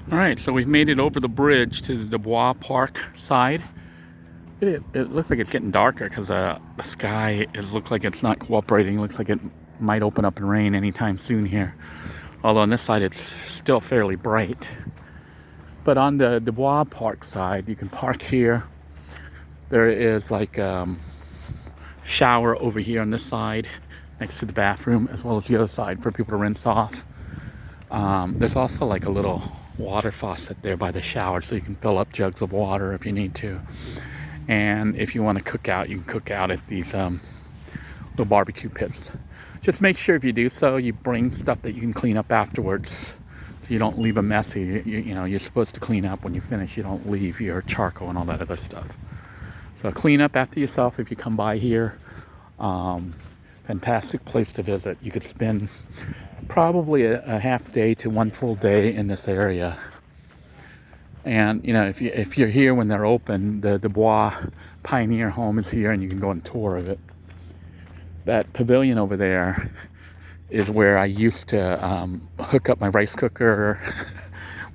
All right, so we've made it over the bridge to the DuBois Park side. It looks like it's getting darker because the sky looks like it's not cooperating. It looks like it might open up and rain anytime soon here. Although on this side it's still fairly bright. But on the DuBois Park side, you can park here. There is like shower over here on this side next to the bathroom, as well as the other side for people to rinse off. There's also like a little water faucet there by the shower, so you can fill up jugs of water if you need to. And if you want to cook out, you can cook out at these little barbecue pits. Just make sure if you do so, you bring stuff that you can clean up afterwards, so you don't leave a messy. You know, you're supposed to clean up when you finish. You don't leave your charcoal and all that other stuff. So clean up after yourself if you come by here. Fantastic place to visit. You could spend probably a half day to one full day in this area. And you know, if you're here when they're open, the DuBois Pioneer Home is here, and you can go on tour of it. That pavilion over there is where I used to hook up my rice cooker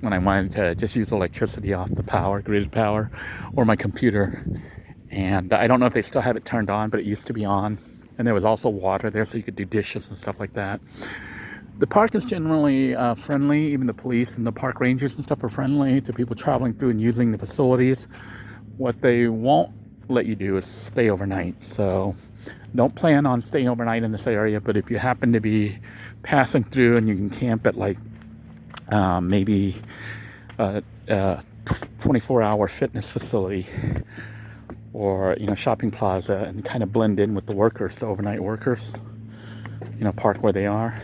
when I wanted to just use electricity off the power, grid power, or my computer. And I don't know if they still have it turned on, but it used to be on. And there was also water there, so you could do dishes and stuff like that. The park is generally friendly. Even the police and the park rangers and stuff are friendly to people traveling through and using the facilities. What they won't let you do is stay overnight. So don't plan on staying overnight in this area, but if you happen to be passing through and you can camp at like maybe a 24-hour fitness facility, or you know, shopping plaza, and kind of blend in with the workers, the overnight workers, you know, park where they are,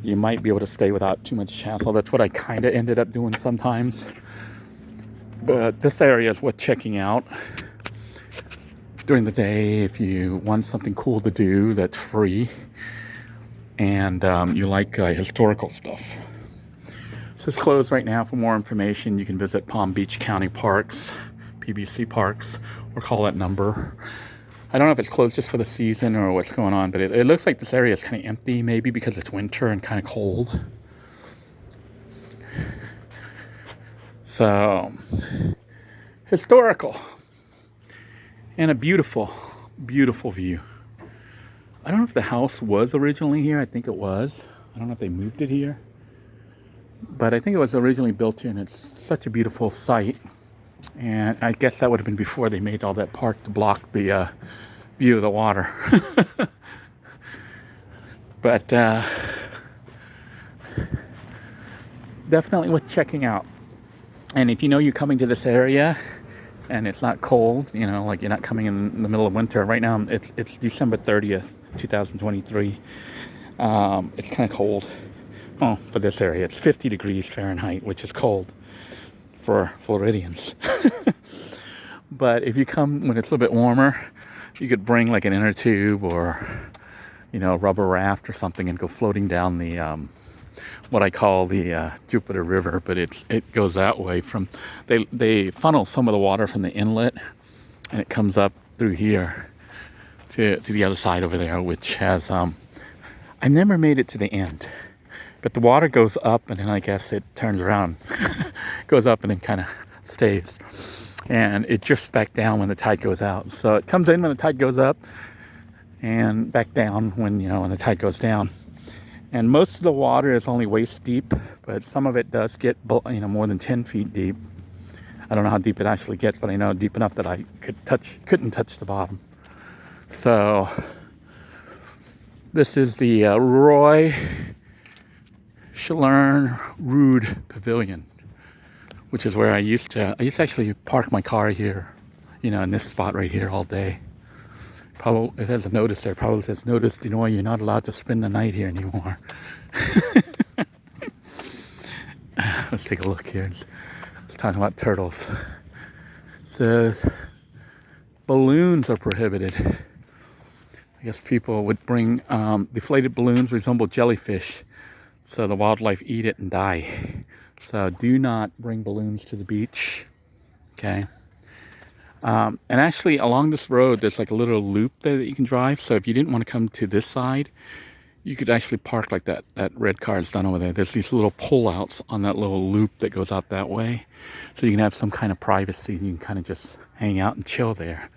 you might be able to stay without too much hassle. That's what I kind of ended up doing sometimes. But this area is worth checking out during the day if you want something cool to do that's free, and you like historical stuff. So it's closed right now. For more information, you can visit Palm Beach County Parks, PBC Parks, or call that number. I don't know if it's closed just for the season or what's going on, but it looks like this area is kind of empty, maybe because it's winter and kind of cold. So, historical. And a beautiful, beautiful view. I don't know if the house was originally here. I think it was. I don't know if they moved it here. But I think it was originally built here, and it's such a beautiful site. And I guess that would have been before they made all that park to block the view of the water. But definitely worth checking out. And if you know you're coming to this area and it's not cold, you know, like you're not coming in the middle of winter. Right now it's December 30th, 2023. It's kind of cold. Oh, for this area, it's 50 degrees Fahrenheit, which is cold for Floridians. But if you come when it's a little bit warmer, you could bring like an inner tube or, you know, a rubber raft or something and go floating down the what I call the Jupiter River, but it goes that way. From they funnel some of the water from the inlet, and it comes up through here to the other side over there, which has I never made it to the end. But the water goes up, and then I guess it turns around, goes up, and then kind of stays. And it drifts back down when the tide goes out. So it comes in when the tide goes up, and back down when, you know, when the tide goes down. And most of the water is only waist deep, but some of it does get, you know, more than 10 feet deep. I don't know how deep it actually gets, but I know deep enough that I couldn't touch the bottom. So this is the Roy Chalern Rood Pavilion, which is where I used to actually park my car here, you know, in this spot right here all day. Probably it has a notice there. Probably says, "Notice, you know, you're not allowed to spend the night here anymore." Let's take a look here. It's talking about turtles. It says balloons are prohibited. I guess people would bring deflated balloons resemble jellyfish, so the wildlife eat it and die. So do not bring balloons to the beach. Okay. And actually along this road there's like a little loop there that you can drive. So if you didn't want to come to this side, You could actually park like that red car is done over there. There's these little pullouts on that little loop that goes out that way. So you can have some kind of privacy and you can kind of just hang out and chill there.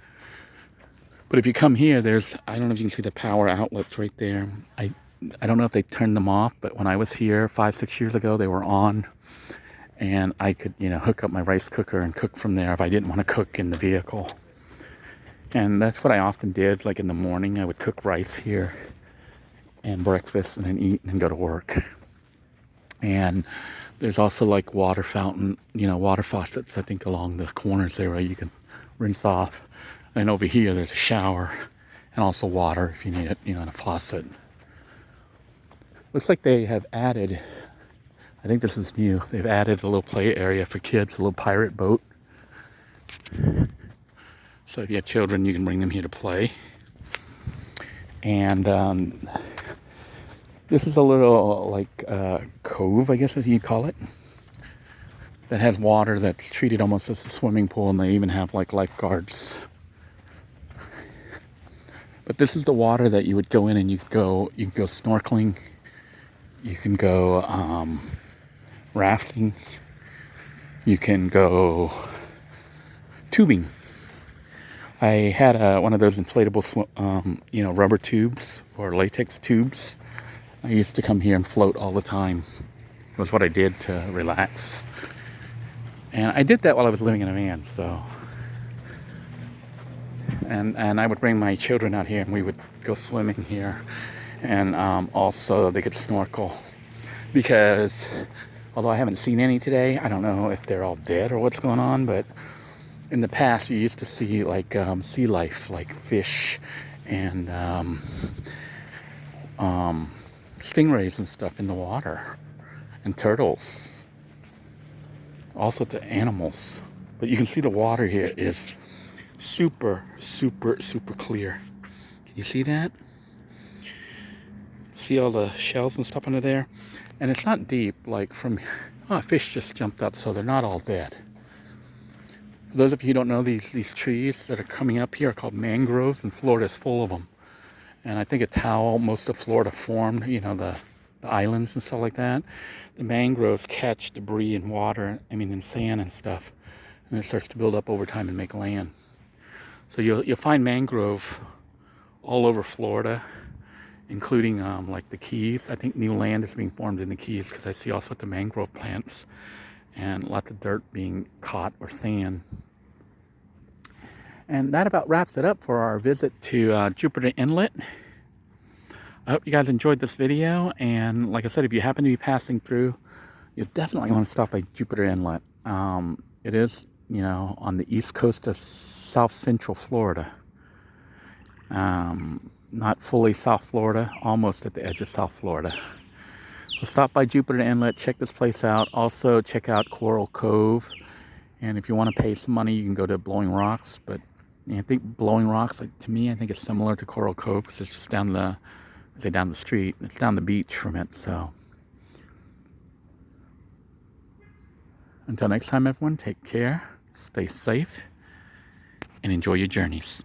But if you come here, I don't know if you can see the power outlets right there. I don't know if they turned them off, but when I was here 5-6 years ago, they were on. And I could, hook up my rice cooker and cook from there if I didn't want to cook in the vehicle. And that's what I often did. Like in the morning, I would cook rice here and breakfast and then eat and then go to work. And there's also like water fountain, water faucets, I think, along the corners there where you can rinse off. And over here, there's a shower and also water if you need it, in a faucet. Looks like they have added, I think this is new, they've added a little play area for kids, a little pirate boat. So if you have children, you can bring them here to play. And this is a little cove, I guess as you call it, that has water that's treated almost as a swimming pool, and they even have like lifeguards. But this is the water that you would go in and you can go snorkeling, you can go rafting, you can go tubing. I had one of those inflatable, rubber tubes or latex tubes. I used to come here and float all the time. It was what I did to relax. And I did that while I was living in a van, so. And I would bring my children out here and we would go swimming here. And also they could snorkel. Because although I haven't seen any today, I don't know if they're all dead or what's going on, but in the past you used to see like sea life, like fish and stingrays and stuff in the water, and turtles, all sorts of animals. But you can see the water here is super clear. Can you see that? See all the shells and stuff under there? And it's not deep, like fish just jumped up, so they're not all dead. For those of you who don't know, these trees that are coming up here are called mangroves, and Florida's full of them. And I think it's how most of Florida formed, the islands and stuff like that. The mangroves catch debris in water, in sand and stuff, and it starts to build up over time and make land. So you'll find mangrove all over Florida, including like the Keys. I think new land is being formed in the Keys because I see all sorts of mangrove plants and lots of dirt being caught or sand. And that about wraps it up for our visit to Jupiter Inlet. I hope you guys enjoyed this video, and like I said, if you happen to be passing through, you'll definitely want to stop by Jupiter Inlet. It is, on the east coast of South Central Florida. Not fully South Florida, almost at the edge of South Florida. So stop by Jupiter Inlet, check this place out. Also check out Coral Cove. And if you want to pay some money, you can go to Blowing Rocks. But I think Blowing Rocks, to me, I think it's similar to Coral Cove because it's just down the street. It's down the beach from it. So until next time, everyone, take care, stay safe, and enjoy your journeys.